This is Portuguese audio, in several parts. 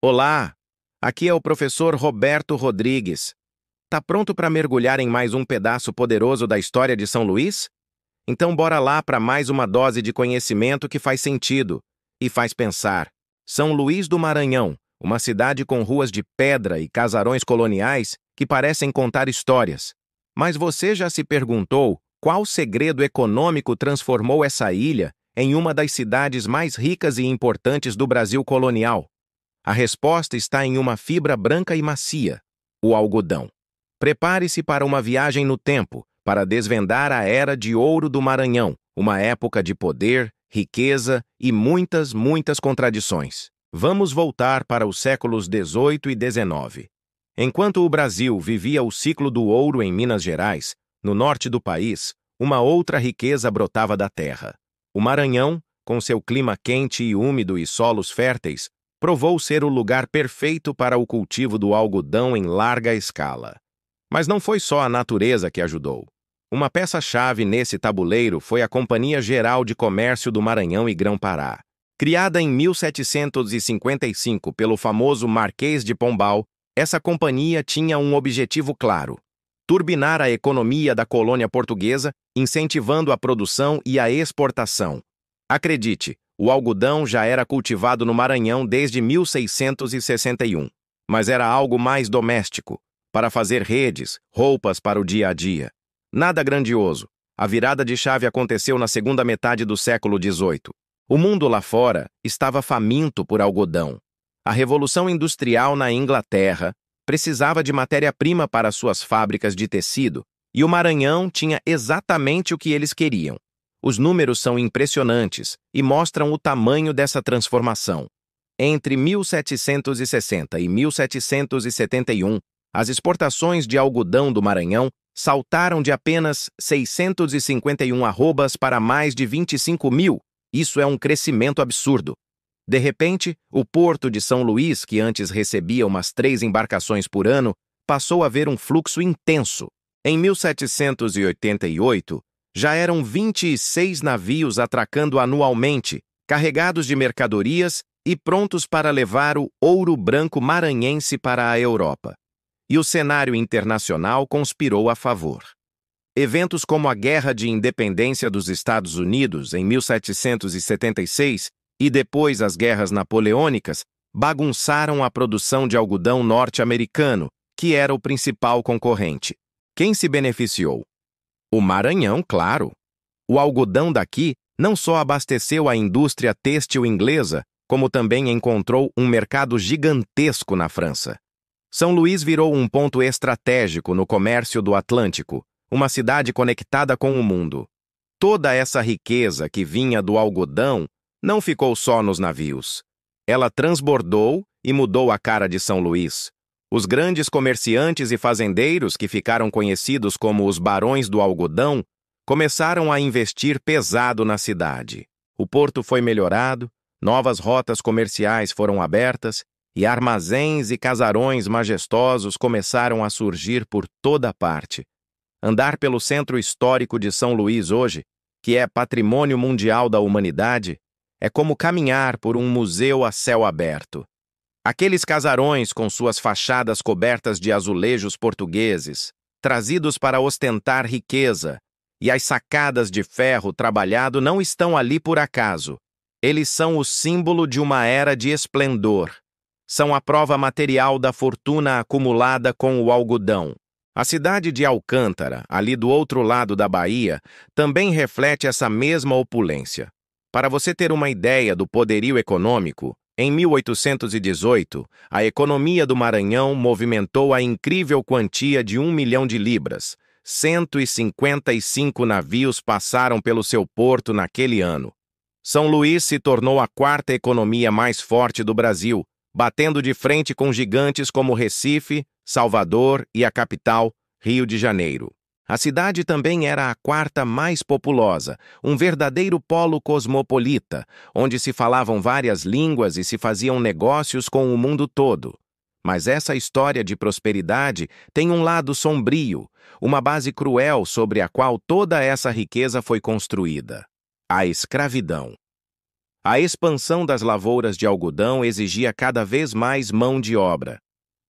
Olá, aqui é o professor Roberto Rodrigues. Tá pronto para mergulhar em mais um pedaço poderoso da história de São Luís? Então bora lá para mais uma dose de conhecimento que faz sentido e faz pensar. São Luís do Maranhão, uma cidade com ruas de pedra e casarões coloniais que parecem contar histórias. Mas você já se perguntou qual segredo econômico transformou essa ilha em uma das cidades mais ricas e importantes do Brasil colonial? A resposta está em uma fibra branca e macia, o algodão. Prepare-se para uma viagem no tempo, para desvendar a Era de Ouro do Maranhão, uma época de poder, riqueza e muitas contradições. Vamos voltar para os séculos XVIII e XIX. Enquanto o Brasil vivia o ciclo do ouro em Minas Gerais, no norte do país, uma outra riqueza brotava da terra. O Maranhão, com seu clima quente e úmido e solos férteis, provou ser o lugar perfeito para o cultivo do algodão em larga escala. Mas não foi só a natureza que ajudou. Uma peça-chave nesse tabuleiro foi a Companhia Geral de Comércio do Maranhão e Grão-Pará. Criada em 1755 pelo famoso Marquês de Pombal, essa companhia tinha um objetivo claro: turbinar a economia da colônia portuguesa, incentivando a produção e a exportação. Acredite, o algodão já era cultivado no Maranhão desde 1661, mas era algo mais doméstico, para fazer redes, roupas para o dia a dia. Nada grandioso. A virada de chave aconteceu na segunda metade do século XVIII. O mundo lá fora estava faminto por algodão. A Revolução Industrial na Inglaterra precisava de matéria-prima para suas fábricas de tecido, e o Maranhão tinha exatamente o que eles queriam. Os números são impressionantes e mostram o tamanho dessa transformação. Entre 1760 e 1771, as exportações de algodão do Maranhão saltaram de apenas 651 arrobas para mais de 25 mil. Isso é um crescimento absurdo. De repente, o porto de São Luís, que antes recebia umas 3 embarcações por ano, passou a ver um fluxo intenso. Em 1788, já eram 26 navios atracando anualmente, carregados de mercadorias e prontos para levar o ouro branco maranhense para a Europa. E o cenário internacional conspirou a favor. Eventos como a Guerra de Independência dos Estados Unidos, em 1776, e depois as guerras napoleônicas, bagunçaram a produção de algodão norte-americano, que era o principal concorrente. Quem se beneficiou? O Maranhão, claro. O algodão daqui não só abasteceu a indústria têxtil inglesa, como também encontrou um mercado gigantesco na França. São Luís virou um ponto estratégico no comércio do Atlântico, uma cidade conectada com o mundo. Toda essa riqueza que vinha do algodão não ficou só nos navios. Ela transbordou e mudou a cara de São Luís. Os grandes comerciantes e fazendeiros, que ficaram conhecidos como os Barões do Algodão, começaram a investir pesado na cidade. O porto foi melhorado, novas rotas comerciais foram abertas e armazéns e casarões majestosos começaram a surgir por toda parte. Andar pelo centro histórico de São Luís hoje, que é patrimônio mundial da humanidade, é como caminhar por um museu a céu aberto. Aqueles casarões com suas fachadas cobertas de azulejos portugueses, trazidos para ostentar riqueza, e as sacadas de ferro trabalhado não estão ali por acaso. Eles são o símbolo de uma era de esplendor. São a prova material da fortuna acumulada com o algodão. A cidade de Alcântara, ali do outro lado da Bahia, também reflete essa mesma opulência. Para você ter uma ideia do poderio econômico, em 1818, a economia do Maranhão movimentou a incrível quantia de 1 milhão de libras. 155 navios passaram pelo seu porto naquele ano. São Luís se tornou a quarta economia mais forte do Brasil, batendo de frente com gigantes como Recife, Salvador e a capital, Rio de Janeiro. A cidade também era a quarta mais populosa, um verdadeiro polo cosmopolita, onde se falavam várias línguas e se faziam negócios com o mundo todo. Mas essa história de prosperidade tem um lado sombrio, uma base cruel sobre a qual toda essa riqueza foi construída: a escravidão. A expansão das lavouras de algodão exigia cada vez mais mão de obra.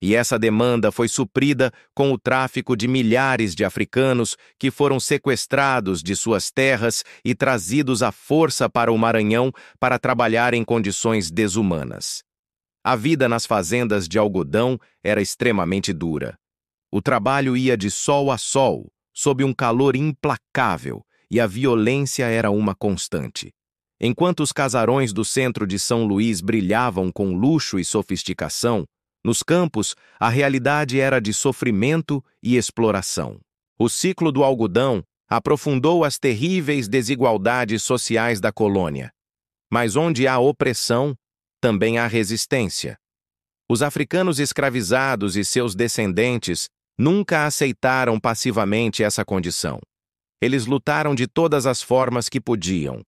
E essa demanda foi suprida com o tráfico de milhares de africanos que foram sequestrados de suas terras e trazidos à força para o Maranhão para trabalhar em condições desumanas. A vida nas fazendas de algodão era extremamente dura. O trabalho ia de sol a sol, sob um calor implacável, e a violência era uma constante. Enquanto os casarões do centro de São Luís brilhavam com luxo e sofisticação, nos campos, a realidade era de sofrimento e exploração. O ciclo do algodão aprofundou as terríveis desigualdades sociais da colônia. Mas onde há opressão, também há resistência. Os africanos escravizados e seus descendentes nunca aceitaram passivamente essa condição. Eles lutaram de todas as formas que podiam.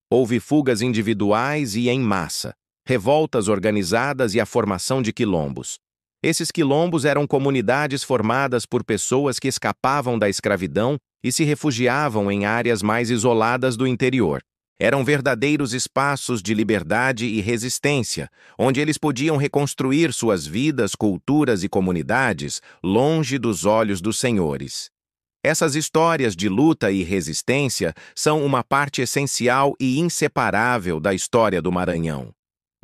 Houve fugas individuais e em massa, revoltas organizadas e a formação de quilombos. Esses quilombos eram comunidades formadas por pessoas que escapavam da escravidão e se refugiavam em áreas mais isoladas do interior. Eram verdadeiros espaços de liberdade e resistência, onde eles podiam reconstruir suas vidas, culturas e comunidades longe dos olhos dos senhores. Essas histórias de luta e resistência são uma parte essencial e inseparável da história do Maranhão.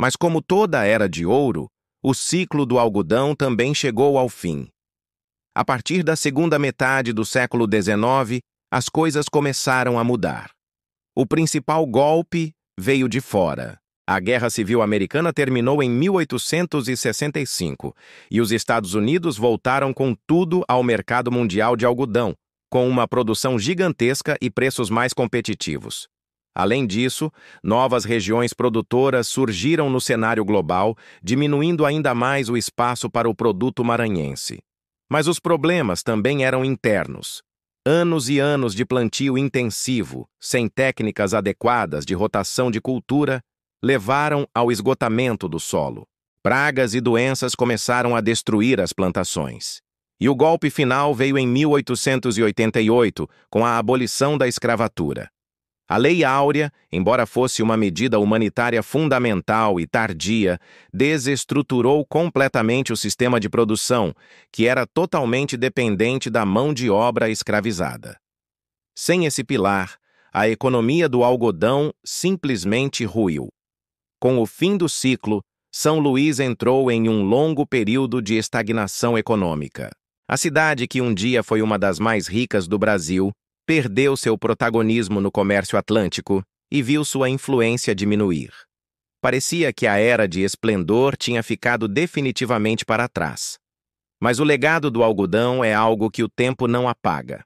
Mas como toda a era de ouro, o ciclo do algodão também chegou ao fim. A partir da segunda metade do século XIX, as coisas começaram a mudar. O principal golpe veio de fora. A Guerra Civil Americana terminou em 1865 e os Estados Unidos voltaram com tudo ao mercado mundial de algodão, com uma produção gigantesca e preços mais competitivos. Além disso, novas regiões produtoras surgiram no cenário global, diminuindo ainda mais o espaço para o produto maranhense. Mas os problemas também eram internos. Anos e anos de plantio intensivo, sem técnicas adequadas de rotação de cultura, levaram ao esgotamento do solo. Pragas e doenças começaram a destruir as plantações. E o golpe final veio em 1888, com a abolição da escravatura. A Lei Áurea, embora fosse uma medida humanitária fundamental e tardia, desestruturou completamente o sistema de produção, que era totalmente dependente da mão de obra escravizada. Sem esse pilar, a economia do algodão simplesmente ruiu. Com o fim do ciclo, São Luís entrou em um longo período de estagnação econômica. A cidade, que um dia foi uma das mais ricas do Brasil, perdeu seu protagonismo no comércio atlântico e viu sua influência diminuir. Parecia que a era de esplendor tinha ficado definitivamente para trás. Mas o legado do algodão é algo que o tempo não apaga.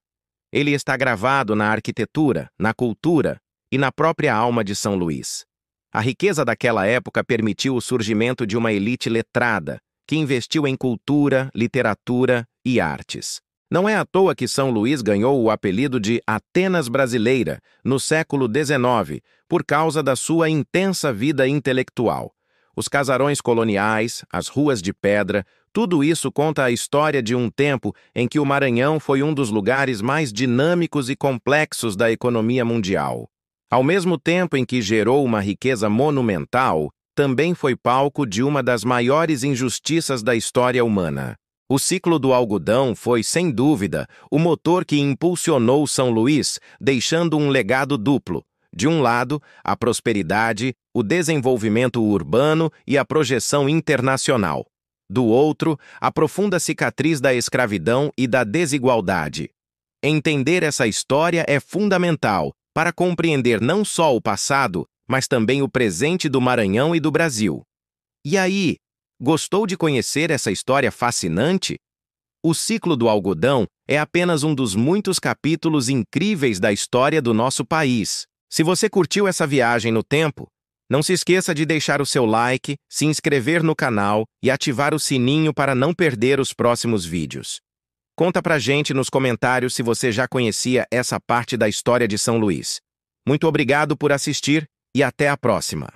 Ele está gravado na arquitetura, na cultura e na própria alma de São Luís. A riqueza daquela época permitiu o surgimento de uma elite letrada, que investiu em cultura, literatura e artes. Não é à toa que São Luís ganhou o apelido de Atenas Brasileira, no século XIX, por causa da sua intensa vida intelectual. Os casarões coloniais, as ruas de pedra, tudo isso conta a história de um tempo em que o Maranhão foi um dos lugares mais dinâmicos e complexos da economia mundial. Ao mesmo tempo em que gerou uma riqueza monumental, também foi palco de uma das maiores injustiças da história humana. O ciclo do algodão foi, sem dúvida, o motor que impulsionou São Luís, deixando um legado duplo. De um lado, a prosperidade, o desenvolvimento urbano e a projeção internacional. Do outro, a profunda cicatriz da escravidão e da desigualdade. Entender essa história é fundamental para compreender não só o passado, mas também o presente do Maranhão e do Brasil. E aí, gostou de conhecer essa história fascinante? O ciclo do algodão é apenas um dos muitos capítulos incríveis da história do nosso país. Se você curtiu essa viagem no tempo, não se esqueça de deixar o seu like, se inscrever no canal e ativar o sininho para não perder os próximos vídeos. Conta pra gente nos comentários se você já conhecia essa parte da história de São Luís. Muito obrigado por assistir e até a próxima!